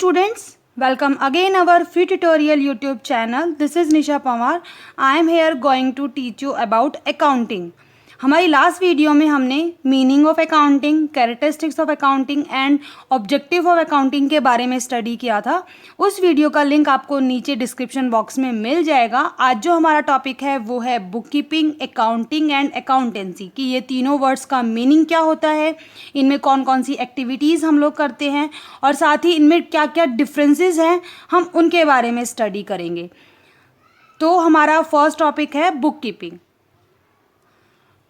students, welcome again our free tutorial YouTube channel. This is Nisha Pawar. I am here going to teach you about accounting. हमारी last video में हमने meaning of accounting, characteristics of accounting and objective of accounting के बारे में study किया था। उस video का लिंक आपको नीचे डिस्क्रिप्शन बॉक्स में मिल जाएगा। आज जो हमारा टॉपिक है वो है book keeping, accounting and accountancy कि ये तीनों वर्ड्स का मीनिंग क्या होता है, इनमें कौन कौन सी एक्टिविटीज़ हम लोग करते हैं और साथ ही इनमें क्या क्या डिफरेंसेस हैं, हम उनके बारे में स्टडी करेंगे। तो हमारा फर्स्ट टॉपिक है बुक कीपिंग।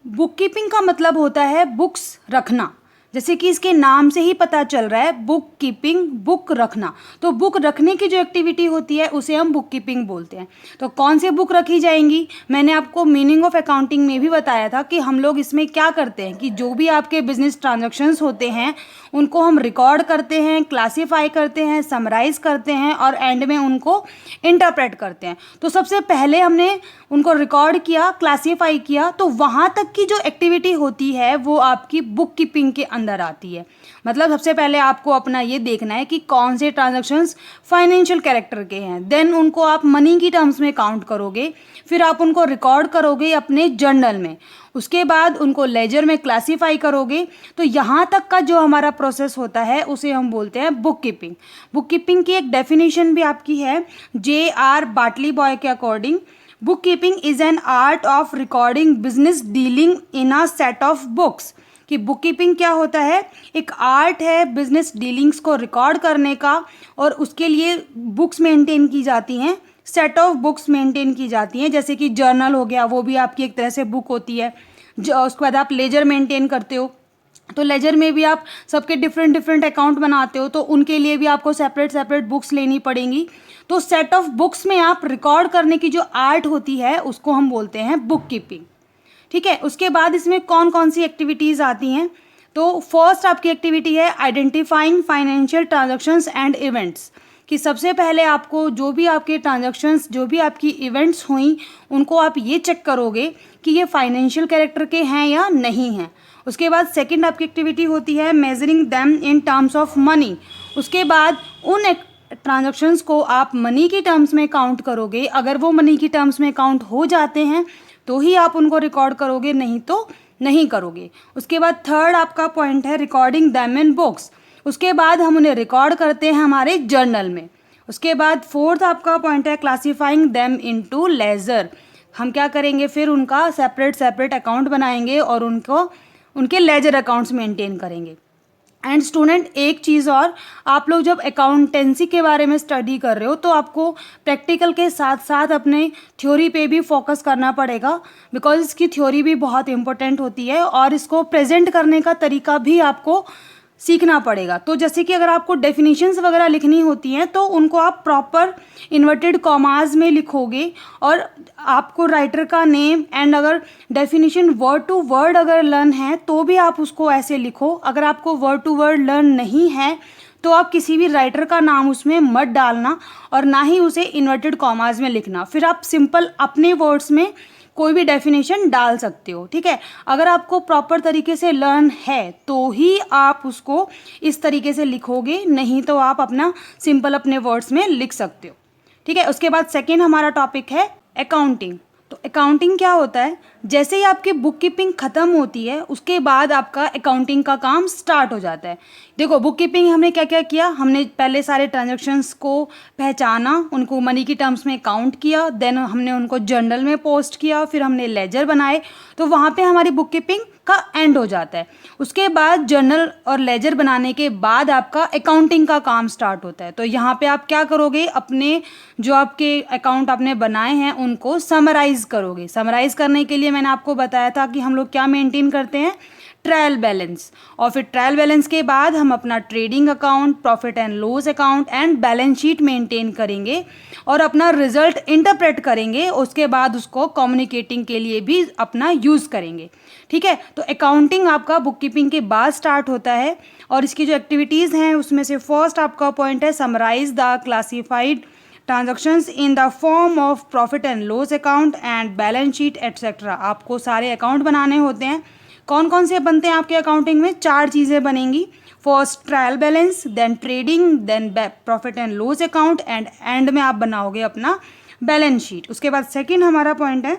बुक कीपिंग का मतलब होता है बुक्स रखना, जैसे कि इसके नाम से ही पता चल रहा है बुक कीपिंग, बुक रखना। तो बुक रखने की जो एक्टिविटी होती है उसे हम बुक कीपिंग बोलते हैं। तो कौन से बुक रखी जाएंगी, मैंने आपको मीनिंग ऑफ अकाउंटिंग में भी बताया था कि हम लोग इसमें क्या करते हैं कि जो भी आपके बिजनेस ट्रांजैक्शंस होते हैं उनको हम रिकॉर्ड करते हैं, क्लासीफाई करते हैं, समराइज करते हैं और एंड में उनको इंटरप्रेट करते हैं। तो सबसे पहले हमने उनको रिकॉर्ड किया, क्लासीफाई किया, तो वहाँ तक की जो एक्टिविटी होती है वो आपकी बुक कीपिंग के अंदर आती है। मतलब सबसे पहले आपको अपना ये देखना है कि कौन से ट्रांजैक्शंस फाइनेंशियल कैरेक्टर के हैं, देन उनको आप मनी की टर्म्स में काउंट करोगे, फिर आप उनको रिकॉर्ड करोगे अपने जर्नल में, उसके बाद उनको लेजर में क्लासीफाई करोगे। तो यहाँ तक का जो हमारा प्रोसेस होता है उसे हम बोलते हैं बुक कीपिंग। बुक कीपिंग की एक डेफिनेशन भी आपकी है J.R. बाटली बॉय के according, book keeping is an art of recording business dealing in a set of books. कि बुक कीपिंग क्या होता है, एक आर्ट है बिजनेस डीलिंग्स को रिकॉर्ड करने का, और उसके लिए बुक्स मेंटेन की जाती हैं, सेट ऑफ बुक्स मेंटेन की जाती हैं। जैसे कि जर्नल हो गया, वो भी आपकी एक तरह से बुक होती है। उसके बाद आप लेजर मेंटेन करते हो, तो लेजर में भी आप सबके डिफरेंट डिफरेंट अकाउंट बनाते हो, तो उनके लिए भी आपको सेपरेट सेपरेट बुक्स लेनी पड़ेंगी। तो सेट ऑफ बुक्स में आप रिकॉर्ड करने की जो आर्ट होती है उसको हम बोलते हैं बुक कीपिंग। ठीक है, उसके बाद इसमें कौन कौन सी एक्टिविटीज़ आती हैं। तो फर्स्ट आपकी एक्टिविटी है identifying financial transactions and events. कि सबसे पहले आपको जो भी आपके ट्रांजैक्शंस, जो भी आपकी इवेंट्स हुई, उनको आप ये चेक करोगे कि ये फाइनेंशियल कैरेक्टर के हैं या नहीं हैं। उसके बाद सेकंड आपकी एक्टिविटी होती है measuring them in terms of money. उसके बाद उन ट्रांजैक्शंस को आप मनी की टर्म्स में काउंट करोगे। अगर वो मनी की टर्म्स में काउंट हो जाते हैं तो ही आप उनको रिकॉर्ड करोगे, नहीं तो नहीं करोगे। उसके बाद थर्ड आपका पॉइंट है रिकॉर्डिंग देम इन बुक्स। उसके बाद हम उन्हें रिकॉर्ड करते हैं हमारे जर्नल में। उसके बाद फोर्थ आपका पॉइंट है क्लासीफाइंग देम इनटू लेजर। हम क्या करेंगे, फिर उनका सेपरेट सेपरेट अकाउंट बनाएंगे और उनको उनके लेजर अकाउंट्स मेंटेन करेंगे। एंड स्टूडेंट, एक चीज़ और, आप लोग जब अकाउंटेंसी के बारे में स्टडी कर रहे हो तो आपको प्रैक्टिकल के साथ साथ अपने थ्योरी पे भी फोकस करना पड़ेगा, बिकॉज इसकी थ्योरी भी बहुत इंपॉर्टेंट होती है और इसको प्रेजेंट करने का तरीका भी आपको सीखना पड़ेगा। तो जैसे कि अगर आपको डेफिनेशंस वगैरह लिखनी होती हैं तो उनको आप प्रॉपर इन्वर्टेड कॉमाज में लिखोगे, और आपको राइटर का नेम एंड अगर डेफिनेशन वर्ड टू वर्ड अगर लर्न है तो भी आप उसको ऐसे लिखो। अगर आपको वर्ड टू वर्ड लर्न नहीं है तो आप किसी भी राइटर का नाम उसमें मत डालना और ना ही उसे इन्वर्टेड कॉमाज में लिखना। फिर आप सिंपल अपने वर्ड्स में कोई भी डेफिनेशन डाल सकते हो। ठीक है, अगर आपको प्रॉपर तरीके से लर्न है तो ही आप उसको इस तरीके से लिखोगे, नहीं तो आप अपना सिंपल अपने वर्ड्स में लिख सकते हो। ठीक है, उसके बाद सेकेंड हमारा टॉपिक है अकाउंटिंग। तो अकाउंटिंग क्या होता है, जैसे ही आपकी बुक कीपिंग ख़त्म होती है उसके बाद आपका अकाउंटिंग का काम स्टार्ट हो जाता है। देखो, बुक कीपिंग हमने क्या क्या किया, हमने पहले सारे ट्रांजैक्शंस को पहचाना, उनको मनी की टर्म्स में काउंट किया, देन हमने उनको जर्नल में पोस्ट किया, फिर हमने लेजर बनाए, तो वहाँ पे हमारी बुक कीपिंग का एंड हो जाता है। उसके बाद जर्नल और लेजर बनाने के बाद आपका अकाउंटिंग का काम स्टार्ट होता है। तो यहाँ पे आप क्या करोगे, अपने जो आपके अकाउंट आपने बनाए हैं उनको समराइज करोगे। समराइज करने के लिए मैंने आपको बताया था कि हम लोग क्या मेंटेन करते हैं, ट्रायल बैलेंस, और फिर ट्रायल बैलेंस के बाद हम अपना trading account, profit and loss account and balance sheet maintain करेंगे और अपना रिजल्ट इंटरप्रेट करेंगे। उसके बाद उसको कम्युनिकेटिंग के लिए भी अपना यूज़ करेंगे। ठीक है, तो अकाउंटिंग आपका बुक कीपिंग के बाद स्टार्ट होता है और इसकी जो एक्टिविटीज़ हैं उसमें से फर्स्ट आपका पॉइंट है summarise the classified transactions in the form of profit and loss account and balance sheet et cetera. आपको सारे अकाउंट बनाने होते हैं। कौन कौन से बनते हैं आपके अकाउंटिंग में, चार चीज़ें बनेंगी। First trial balance, then trading, then profit and loss account, end में आप बनाओगे अपना बैलेंस शीट। उसके बाद सेकंड हमारा पॉइंट है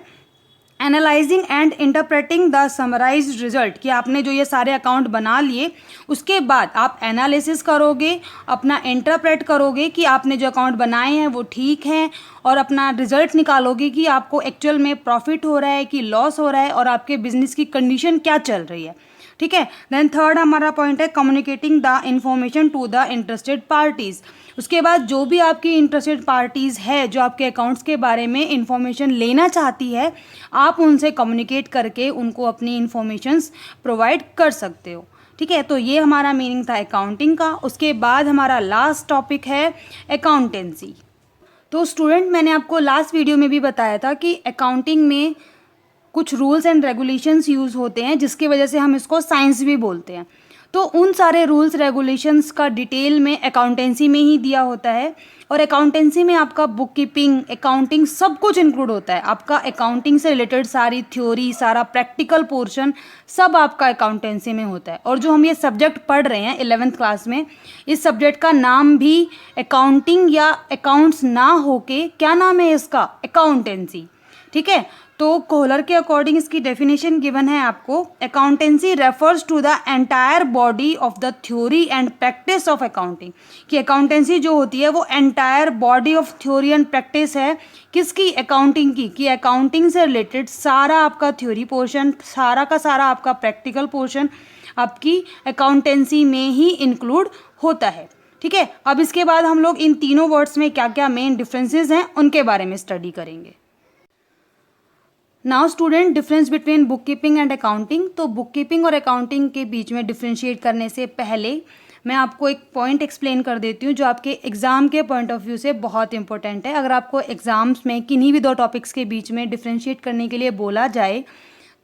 analysing and interpreting the summarised result, कि आपने जो ये सारे अकाउंट बना लिए उसके बाद आप एनालिसिस करोगे, अपना इंटरप्रेट करोगे कि आपने जो अकाउंट बनाए हैं वो ठीक हैं, और अपना रिजल्ट निकालोगे कि आपको एक्चुअल में प्रॉफिट हो रहा है कि लॉस हो रहा है, और आपके बिजनेस की कंडीशन क्या चल रही है। ठीक है। देन थर्ड हमारा पॉइंट है communicating the information to the interested parties. उसके बाद जो भी आपकी इंटरेस्टेड पार्टीज़ है जो आपके अकाउंट्स के बारे में इंफॉर्मेशन लेना चाहती है, आप उनसे कम्युनिकेट करके उनको अपनी इंफॉर्मेशंस प्रोवाइड कर सकते हो। ठीक है, तो ये हमारा मीनिंग था अकाउंटिंग का। उसके बाद हमारा लास्ट टॉपिक है अकाउंटेंसी। तो स्टूडेंट, मैंने आपको लास्ट वीडियो में भी बताया था कि अकाउंटिंग में कुछ रूल्स एंड रेगुलेशंस यूज़ होते हैं जिसकी वजह से हम इसको साइंस भी बोलते हैं। तो उन सारे रूल्स रेगुलेशंस का डिटेल में अकाउंटेंसी में ही दिया होता है, और अकाउंटेंसी में आपका बुक कीपिंग, अकाउंटिंग सब कुछ इंक्लूड होता है। आपका अकाउंटिंग से रिलेटेड सारी थ्योरी, सारा प्रैक्टिकल पोर्शन सब आपका अकाउंटेंसी में होता है। और जो हम ये सब्जेक्ट पढ़ रहे हैं 11th क्लास में, इस सब्जेक्ट का नाम भी अकाउंटिंग या अकाउंट्स ना होके क्या नाम है इसका, अकाउंटेंसी। ठीक है, तो कोहलर के अकॉर्डिंग इसकी डेफिनेशन गिवन है आपको, accountancy refers to the entire body of the theory and practice of accounting, कि अकाउंटेंसी जो होती है वो entire body of theory and practice है किसकी, अकाउंटिंग की, कि अकाउंटिंग से रिलेटेड सारा आपका थ्योरी पोर्शन, सारा का सारा आपका प्रैक्टिकल पोर्शन आपकी अकाउंटेंसी में ही इंक्लूड होता है। ठीक है, अब इसके बाद हम लोग इन तीनों वर्ड्स में क्या क्या मेन डिफरेंसेस हैं उनके बारे में स्टडी करेंगे। Now student, difference between book keeping and accounting. तो बुक कीपिंग और अकाउंटिंग के बीच में डिफ्रेंशिएट करने से पहले मैं आपको एक पॉइंट एक्सप्लेन कर देती हूँ जो आपके एग्ज़ाम के पॉइंट ऑफ व्यू से बहुत इंपॉर्टेंट है। अगर आपको एग्ज़ाम्स में किन्हीं भी दो टॉपिक्स के बीच में डिफ्रेंशिएट करने के लिए बोला जाए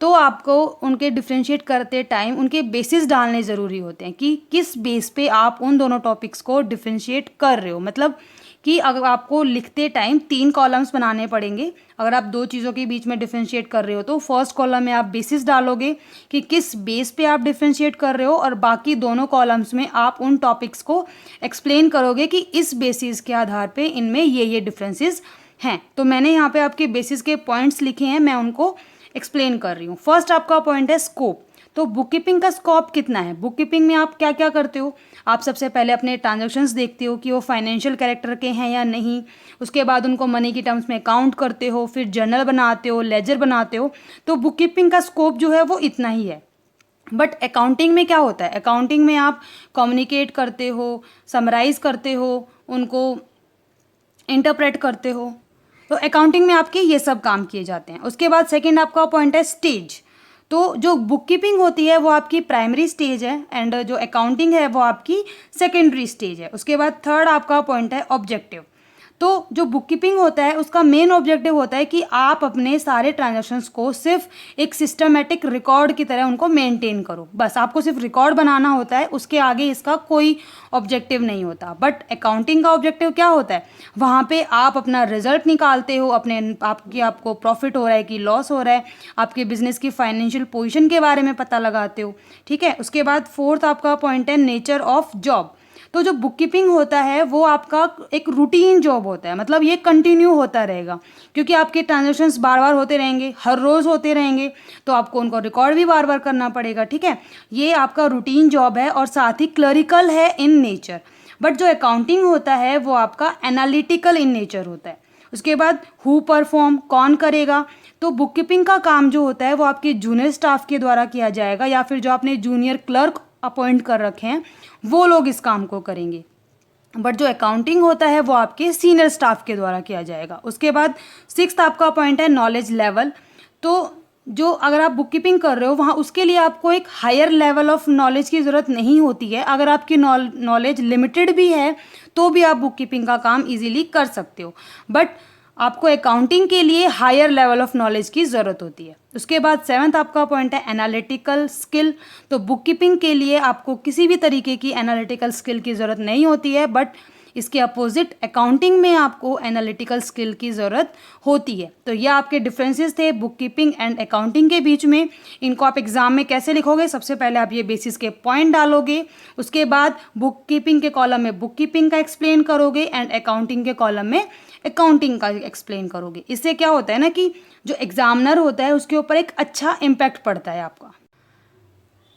तो आपको उनके डिफ्रेंशिएट करते टाइम उनके बेसिस डालने ज़रूरी होते हैं कि किस बेस पे आप उन दोनों टॉपिक्स को डिफ्रेंशिएट कर रहे हो। मतलब कि अगर आपको लिखते टाइम 3 कॉलम्स बनाने पड़ेंगे। अगर आप दो चीज़ों के बीच में डिफ्रेंशिएट कर रहे हो तो फर्स्ट कॉलम में आप बेसिस डालोगे कि किस बेस पे आप डिफ्रेंशिएट कर रहे हो, और बाकी दोनों कॉलम्स में आप उन टॉपिक्स को एक्सप्लेन करोगे कि इस बेसिस के आधार पे इनमें ये डिफरेंसेस हैं। तो मैंने यहाँ पे आपके बेसिस के पॉइंट्स लिखे हैं, मैं उनको एक्सप्लेन कर रही हूँ। फर्स्ट आपका पॉइंट है स्कोप। तो बुक कीपिंग का स्कोप कितना है? बुक कीपिंग में आप क्या क्या करते हो? आप सबसे पहले अपने ट्रांजैक्शंस देखते हो कि वो फाइनेंशियल कैरेक्टर के हैं या नहीं। उसके बाद उनको मनी की टर्म्स में काउंट करते हो, फिर जर्नल बनाते हो, लेजर बनाते हो। तो बुक कीपिंग का स्कोप जो है वो इतना ही है। बट अकाउंटिंग में क्या होता है? अकाउंटिंग में आप कम्युनिकेट करते हो, समराइज करते हो, उनको इंटरप्रेट करते हो। तो अकाउंटिंग में आपके ये सब काम किए जाते हैं। उसके बाद सेकंड आपका पॉइंट है स्टेज। तो जो बुक कीपिंग होती है वो आपकी प्राइमरी स्टेज है, एंड जो अकाउंटिंग है वो आपकी सेकेंडरी स्टेज है। उसके बाद थर्ड आपका पॉइंट है ऑब्जेक्टिव। तो जो बुक कीपिंग होता है उसका मेन ऑब्जेक्टिव होता है कि आप अपने सारे ट्रांजैक्शंस को सिर्फ एक सिस्टमेटिक रिकॉर्ड की तरह उनको मेंटेन करो। बस आपको सिर्फ रिकॉर्ड बनाना होता है, उसके आगे इसका कोई ऑब्जेक्टिव नहीं होता। बट अकाउंटिंग का ऑब्जेक्टिव क्या होता है? वहाँ पे आप अपना रिजल्ट निकालते हो, आपको प्रॉफिट हो रहा है कि लॉस हो रहा है, आपके बिजनेस की फाइनेंशियल पोजीशन के बारे में पता लगाते हो। ठीक है। उसके बाद फोर्थ आपका पॉइंट है नेचर ऑफ जॉब। तो जो बुक कीपिंग होता है वो आपका एक रूटीन जॉब होता है, मतलब ये कंटिन्यू होता रहेगा क्योंकि आपके ट्रांजैक्शंस बार बार होते रहेंगे, हर रोज़ होते रहेंगे, तो आपको उनको रिकॉर्ड भी बार बार करना पड़ेगा। ठीक है, ये आपका रूटीन जॉब है और साथ ही क्लरिकल है इन नेचर। बट जो अकाउंटिंग होता है वो आपका एनालिटिकल इन नेचर होता है। उसके बाद हु परफॉर्म, कौन करेगा? तो बुक कीपिंग का काम जो होता है वो आपके जूनियर स्टाफ के द्वारा किया जाएगा, या फिर जो आपने जूनियर क्लर्क अपॉइंट कर रखे हैं वो लोग इस काम को करेंगे। बट जो अकाउंटिंग होता है वो आपके सीनियर स्टाफ के द्वारा किया जाएगा। उसके बाद सिक्स्थ आपका पॉइंट है नॉलेज लेवल। तो जो अगर आप बुक कीपिंग कर रहे हो वहाँ उसके लिए आपको एक हायर लेवल ऑफ नॉलेज की ज़रूरत नहीं होती है। अगर आपकी नॉलेज लिमिटेड भी है तो भी आप बुक कीपिंग का काम इजीली कर सकते हो, बट आपको अकाउंटिंग के लिए हायर लेवल ऑफ नॉलेज की ज़रूरत होती है। उसके बाद सेवन्थ आपका पॉइंट है एनालिटिकल स्किल। तो बुक कीपिंग के लिए आपको किसी भी तरीके की एनालिटिकल स्किल की ज़रूरत नहीं होती है, बट इसके अपोजिट अकाउंटिंग में आपको एनालिटिकल स्किल की ज़रूरत होती है। तो ये आपके डिफरेंसेस थे बुक कीपिंग एंड अकाउंटिंग के बीच में। इनको आप एग्जाम में कैसे लिखोगे, सबसे पहले आप ये बेसिस के पॉइंट डालोगे, उसके बाद बुक कीपिंग के कॉलम में बुक कीपिंग का एक्सप्लेन करोगे एंड अकाउंटिंग के कॉलम में अकाउंटिंग का एक्सप्लेन करोगे। इससे क्या होता है ना कि जो एग्जामिनर होता है उसके ऊपर एक अच्छा इम्पैक्ट पड़ता है आपका।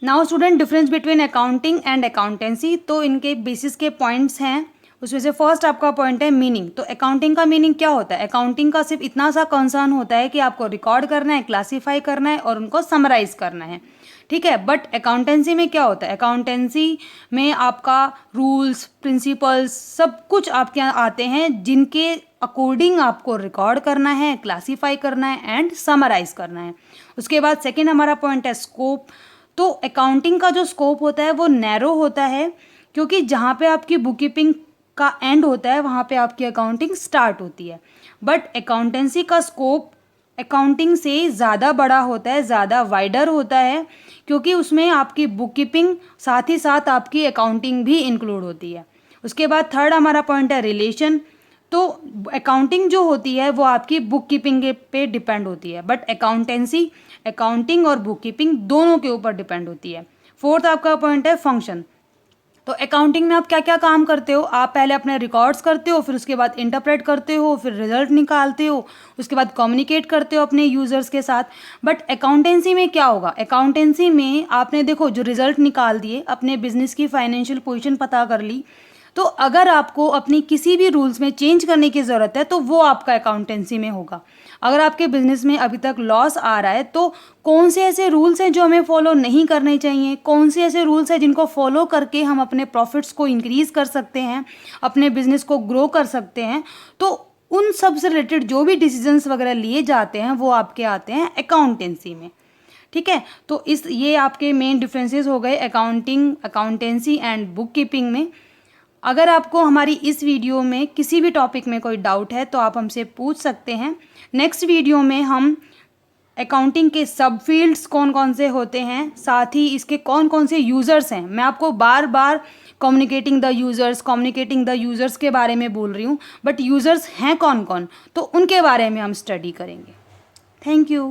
Now student, difference between accounting and accountancy, तो इनके बेसिस के पॉइंट्स हैं। उसमें से फर्स्ट आपका पॉइंट है मीनिंग। तो अकाउंटिंग का मीनिंग क्या होता है? अकाउंटिंग का सिर्फ इतना सा कंसर्न होता है कि आपको रिकॉर्ड करना है, क्लासीफाई करना है और उनको समराइज करना है, ठीक है। बट अकाउंटेंसी में क्या होता है? अकाउंटेंसी में आपका रूल्स, प्रिंसिपल्स सब कुछ आपके यहाँ आते हैं, जिनके अकॉर्डिंग आपको रिकॉर्ड करना है, क्लासीफाई करना है एंड समराइज करना है। उसके बाद सेकेंड हमारा पॉइंट है स्कोप। तो अकाउंटिंग का जो स्कोप होता है वो नैरो होता है, क्योंकि जहाँ पे आपकी बुक कीपिंग का एंड होता है वहाँ पे आपकी अकाउंटिंग स्टार्ट होती है। बट अकाउंटेंसी का स्कोप अकाउंटिंग से ज़्यादा बड़ा होता है, ज़्यादा वाइडर होता है, क्योंकि उसमें आपकी बुक कीपिंग साथ ही साथ आपकी अकाउंटिंग भी इंक्लूड होती है। उसके बाद थर्ड हमारा पॉइंट है रिलेशन। तो अकाउंटिंग जो होती है वो आपकी बुक कीपिंग पे डिपेंड होती है, बट अकाउंटेंसी अकाउंटिंग और बुक कीपिंग दोनों के ऊपर डिपेंड होती है। फोर्थ आपका पॉइंट है फंक्शन। तो अकाउंटिंग में आप क्या क्या काम करते हो? आप पहले अपने रिकॉर्ड्स करते हो, फिर उसके बाद इंटरप्रेट करते हो, फिर रिजल्ट निकालते हो, उसके बाद कम्युनिकेट करते हो अपने यूजर्स के साथ। बट अकाउंटेंसी में क्या होगा? अकाउंटेंसी में आपने देखो जो रिजल्ट निकाल दिए, अपने बिजनेस की फाइनेंशियल पोजीशन पता कर ली, तो अगर आपको अपनी किसी भी रूल्स में चेंज करने की ज़रूरत है तो वो आपका अकाउंटेंसी में होगा। अगर आपके बिजनेस में अभी तक लॉस आ रहा है तो कौन से ऐसे रूल्स हैं जो हमें फॉलो नहीं करने चाहिए, कौन से ऐसे रूल्स हैं जिनको फॉलो करके हम अपने प्रॉफिट्स को इंक्रीज़ कर सकते हैं, अपने बिजनेस को ग्रो कर सकते हैं, तो उन सब से रिलेटेड जो भी डिसीजंस वगैरह लिए जाते हैं वो आपके आते हैं अकाउंटेंसी में, ठीक है। तो ये आपके मेन डिफरेंसेस हो गए accounting, accountancy and book keeping में। अगर आपको हमारी इस वीडियो में किसी भी टॉपिक में कोई डाउट है तो आप हमसे पूछ सकते हैं। नेक्स्ट वीडियो में हम अकाउंटिंग के सब फील्ड्स कौन कौन से होते हैं, साथ ही इसके कौन कौन से यूज़र्स हैं। मैं आपको बार बार कम्युनिकेटिंग द यूज़र्स के बारे में बोल रही हूँ, बट यूज़र्स हैं कौन कौन, तो उनके बारे में हम स्टडी करेंगे। Thank you.